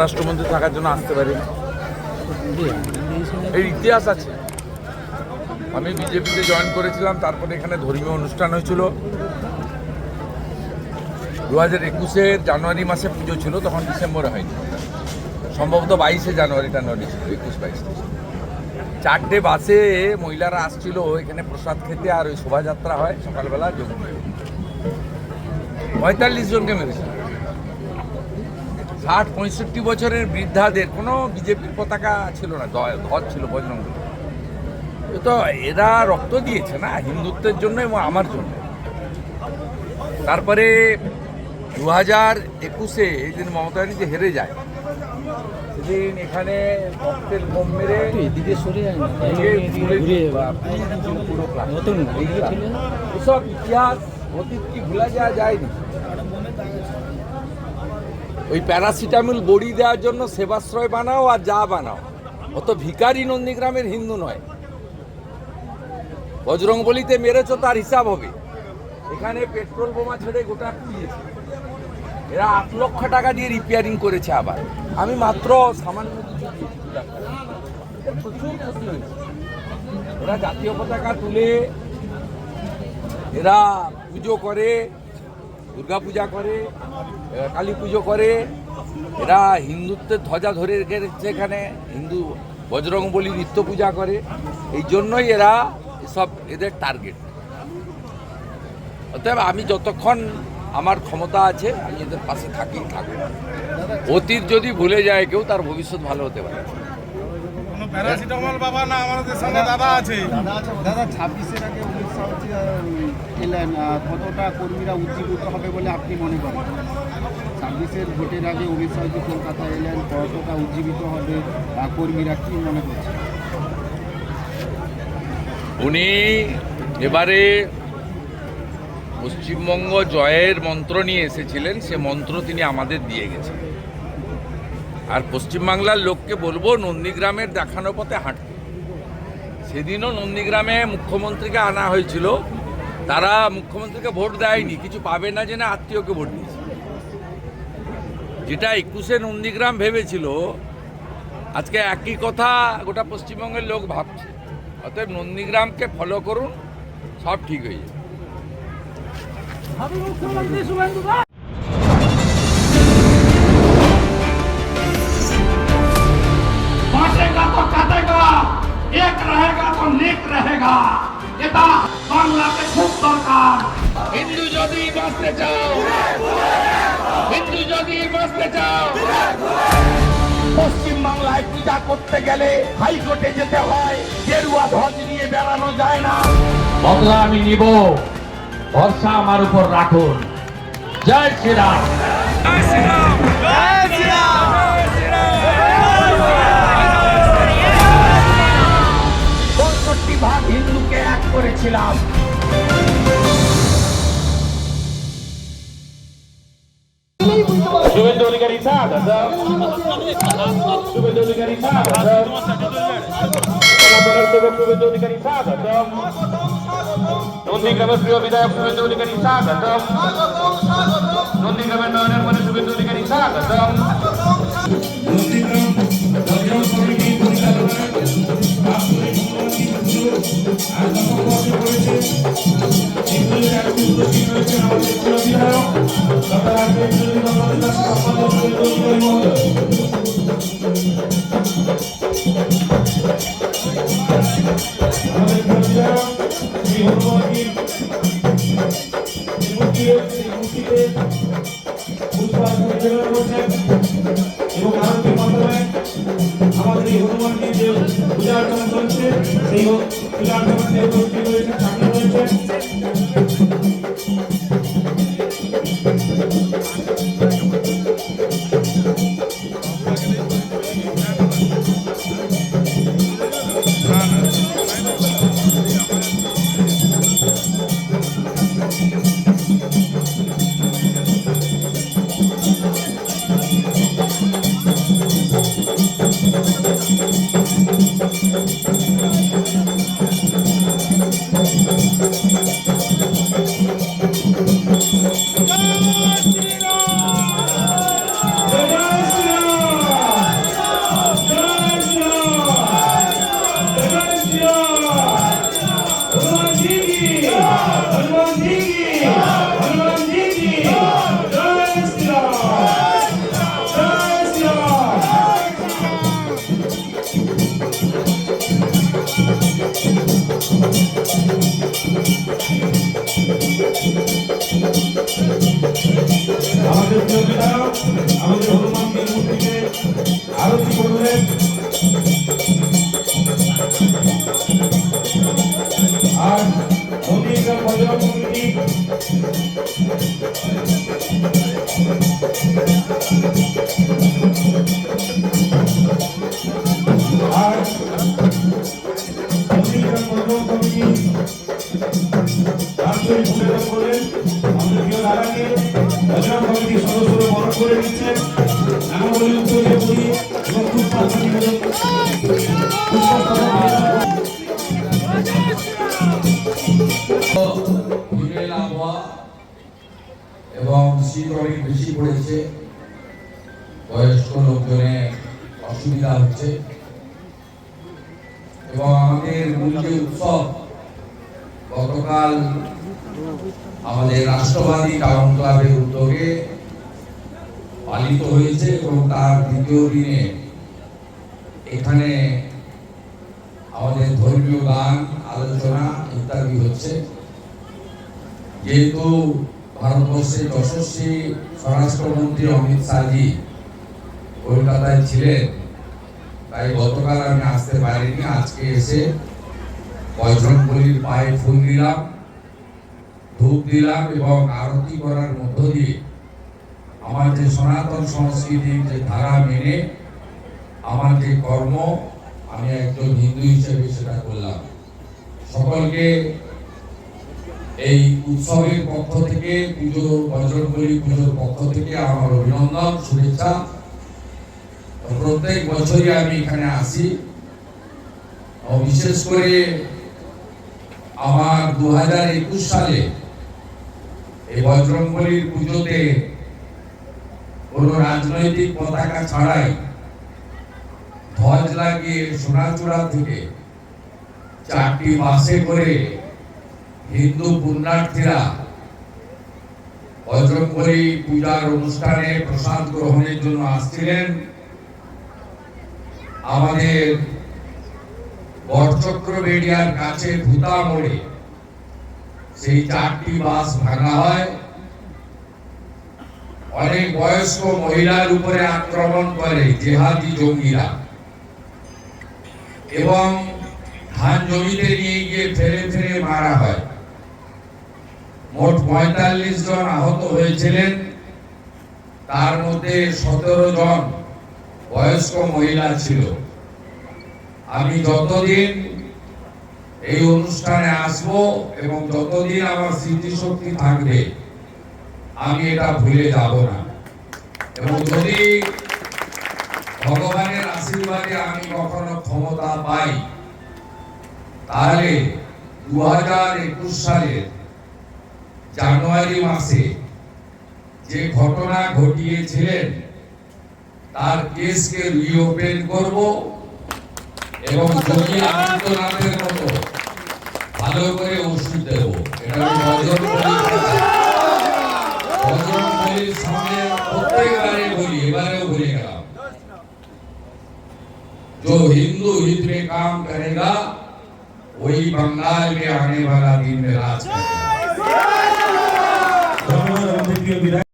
রাষ্ট্রমন্ত্রী থাকার জন্য আসতে পারি এই ইতিহাস আছে। আমি বিজেপিতে জয়েন করেছিলাম, তারপরে এখানে ধর্মীয় অনুষ্ঠান হয়েছিল। 2021-এর জানুয়ারি মাসে পুজো ছিল, তখন ডিসেম্বরে হয়নি, সম্ভবত 22শে জানুয়ারি ছিল, 21-22। 4টে বাসে মহিলারা আসছিল এখানে প্রসাদ খেতে, আর ওই শোভাযাত্রা হয় সকালবেলা, যোগ 45 জনকে মেরেছে। 60-65 বছরের বৃদ্ধাদের কোনো বিজেপির পতাকা ছিল না, ধ্বজ ছিল বজরং দল। তো এরা রক্ত দিয়েছে না হিন্দুত্বের জন্য এবং আমার জন্য। তারপরে 2021-এ এই দিন মমতা ব্যানার্জি হেরে যায়, সেদিন এখানে রক্তের বোম মেরে এদিকে সরে যায় না, এসব ইতিহাস অতীত কি ভুলা যাওয়া যায়নি। ওই প্যারাসিটামল বড়ি দেওয়ার জন্য সেবাশ্রয় বানাও আর যা বানাও, অত ভিখারি নন্দীগ্রামের হিন্দু নয়। বজরংবলিতে মেরেছ তার হিসাব হবে। এখানে পেট্রোল বোমা ছেড়ে গোটা পুড়িয়েছে, এরা 8 লক্ষ টাকা দিয়ে রিপেয়ারিং করেছে। আবার আমি মাত্র সামান্য কিছু প্রচুর ক্ষতি হয়েছে। এরা জাতীয় পতাকা তুলে এরা পুজো করে, দুর্গা পূজা করে, কালী পুজো করে, এরা হিন্দুত্বের ধ্বজা ধরে রেখেছে এখানে, হিন্দু বজরংবলী নিত্য পূজা করে। এই জন্যই এরা সব এদের টার্গেট। অতএব আমি যতক্ষণ আমার ক্ষমতা আছে আমি এদের পাশে থাকবো। অতীত যদি ভুলে যায় কেউ, তার ভবিষ্যৎ ভালো হতে পারে। প্যারাসিটামল বাবা না, আমাদের সঙ্গে দাদা আছে। দাদা 26-এর আগে অমিত শাহ এলেন, কতটা কর্মীরা উজ্জীবিত হবে বলে আপনি মনে করেন? 26-এর ভোটের আগে অমিত শাহ কলকাতায় এলেন, কতটা উজ্জীবিত হবে কর্মীরা, কি মনে করছেন? উনি এবারে পশ্চিমবঙ্গ জয়ের মন্ত্র নিয়ে এসেছিলেন, সে মন্ত্র তিনি আমাদের দিয়ে গেছেন। আর পশ্চিমবাংলার লোককে বলবো নন্দীগ্রামের দেখানো পথে হাঁটতে। সেদিনও নন্দীগ্রামে মুখ্যমন্ত্রীকে আনা হয়েছিল, তারা মুখ্যমন্ত্রীকে ভোট দেয়নি, কিছু পাবে না জেনে আত্মীয়কে ভোট দিয়েছে। যেটা 21-এ নন্দীগ্রাম ভেবেছিল, আজকে একই কথা গোটা পশ্চিমবঙ্গের লোক ভাবছে। অতএব নন্দীগ্রামকে ফলো করুন, সব ঠিক হয়ে যাবে। बांटेगा तो काटेगा, एक रहेगा तो नेक रहेगा। এটা বাংলাতে খুব দরকার। হিন্দু যদি বাঁচতে চাও, হিন্দু যদি বাঁচতে চাও, পশ্চিম বাংলায় পূজা করতে গেলে হাইকোর্টে যেতে হয়, গেরুয়া ধ্বজ নিয়ে বেড়ানো যায় না। বদলা আমি নিব, ভরসা আমার উপর রাখুন। জয় শ্রীরাম। জয় শ্রীরাম। জয় শ্রীরাম। 65 ভাগ হিন্দুকে এক করেছিলাম। শুভেন্দু অধিকারী স্বাগত, শুভেন্দু অধিকারী স্বাগত, শুভেন্দু অধিকারী স্বাগত, নন্দীগ্রামের প্রিয় বিধায়ক শুভেন্দু অধিকারী স্বাগত, নন্দীগ্রামের নয়নের মনে শুভেন্দু অধিকারী স্বাগত। এবং আরতির মাধ্যমে আমাদের এই হনুমানজির যে পূজা অর্চনা চলছে, সেই পূজা অর্চনাতে উপস্থিত রয়েছে, সামিল রয়েছে। দিয়ে এবং পুষ্পার্ঘ্য নিবেদন হিমেল আবহাওয়া এবং শীত অনেক বেশি পড়েছে, বয়স্ক লোকজনের অসুবিধা হচ্ছে এবং আমাদের মূল যে উৎসব গতকাল আমাদের রাষ্ট্রবাদী টাউন ক্লাবের উদ্যোগে পালিত হয়েছে এবং তার দ্বিতীয় দিনে এখানে আমাদের ধর্মীয় গান, আলোচনা ইত্যাদি হচ্ছে। যেহেতু ভারতবর্ষের যশস্বী স্বরাষ্ট্রমন্ত্রী অমিত শাহজি কলকাতায় ছিলেন, তাই গতকাল আমি আসতে পারিনি। আজকে এসে বজরংবলীর পায়ে ফুল দিলাম, ধূপ দিলাম এবং আরতি করার মধ্য দিয়ে আমার যে সনাতন সংস্কৃতির যে ধারা মেনে আমার যে কর্ম, আমি একজন হিন্দু হিসেবে সেটা করলাম। সকলকে এই উৎসবের পক্ষ থেকে, পুজো বজরংবলী পুজোর পক্ষ থেকে আমার অভিনন্দন, শুভেচ্ছা। প্রত্যেক বছরই আমি এখানে আসি, বিশেষ করে আমার 2021 সালে এই বজরংবলীর পুজোতে কোনো রাজনৈতিক পতাকা ছাড়াই ধ্বজ লাগিয়ে সোনাচূড়া থেকে 4টি বাসে করে হিন্দু পুণ্যার্থীরা বজরংবলী পূজার অনুষ্ঠানে প্রসাদ গ্রহণের জন্য আসছিলেন। আমাদের বটচক্রবেড়িয়ার কাছে ভূতা মোড়ে সেই 4টি বাস ভাঙা হয়। অনেক বয়স্ক মহিলার উপরে আক্রমণ করে জেহাদি জঙ্গিরা এবং ধান জমিতে নিয়ে গিয়ে ফেলে ফেলে মারা হয়। মোট 45 জন আহত হয়েছিলেন, তার মধ্যে 17 জন বয়স্ক মহিলা ছিল। আমি যতদিন এই অনুষ্ঠানে আসব এবং যতদিন আমার স্মৃতিশক্তি থাকবে আমি এটা ভুলে যাব না। এবং যদি ভগবানের আশীর্বাদে আমি কখনো ক্ষমতা পাই, তাহলে 2021 সালের জানুয়ারি মাসে যে ঘটনা ঘটিয়েছিলেন তার কেসকে রিওপেন করব এবং যোগী আদিত্যনাথের মতো ভালো করে ওষুধ দেব। এটা আমি বজরংবলীর সামনে প্রত্যেকবারে বলি, এবারেও বলে গেলাম, जो हिंदू हित में काम करेगा वही बंगाल में आने वाला दिन में राज करेगा। ধন্যবাদ আমাদের প্রিয় বিধায়ক।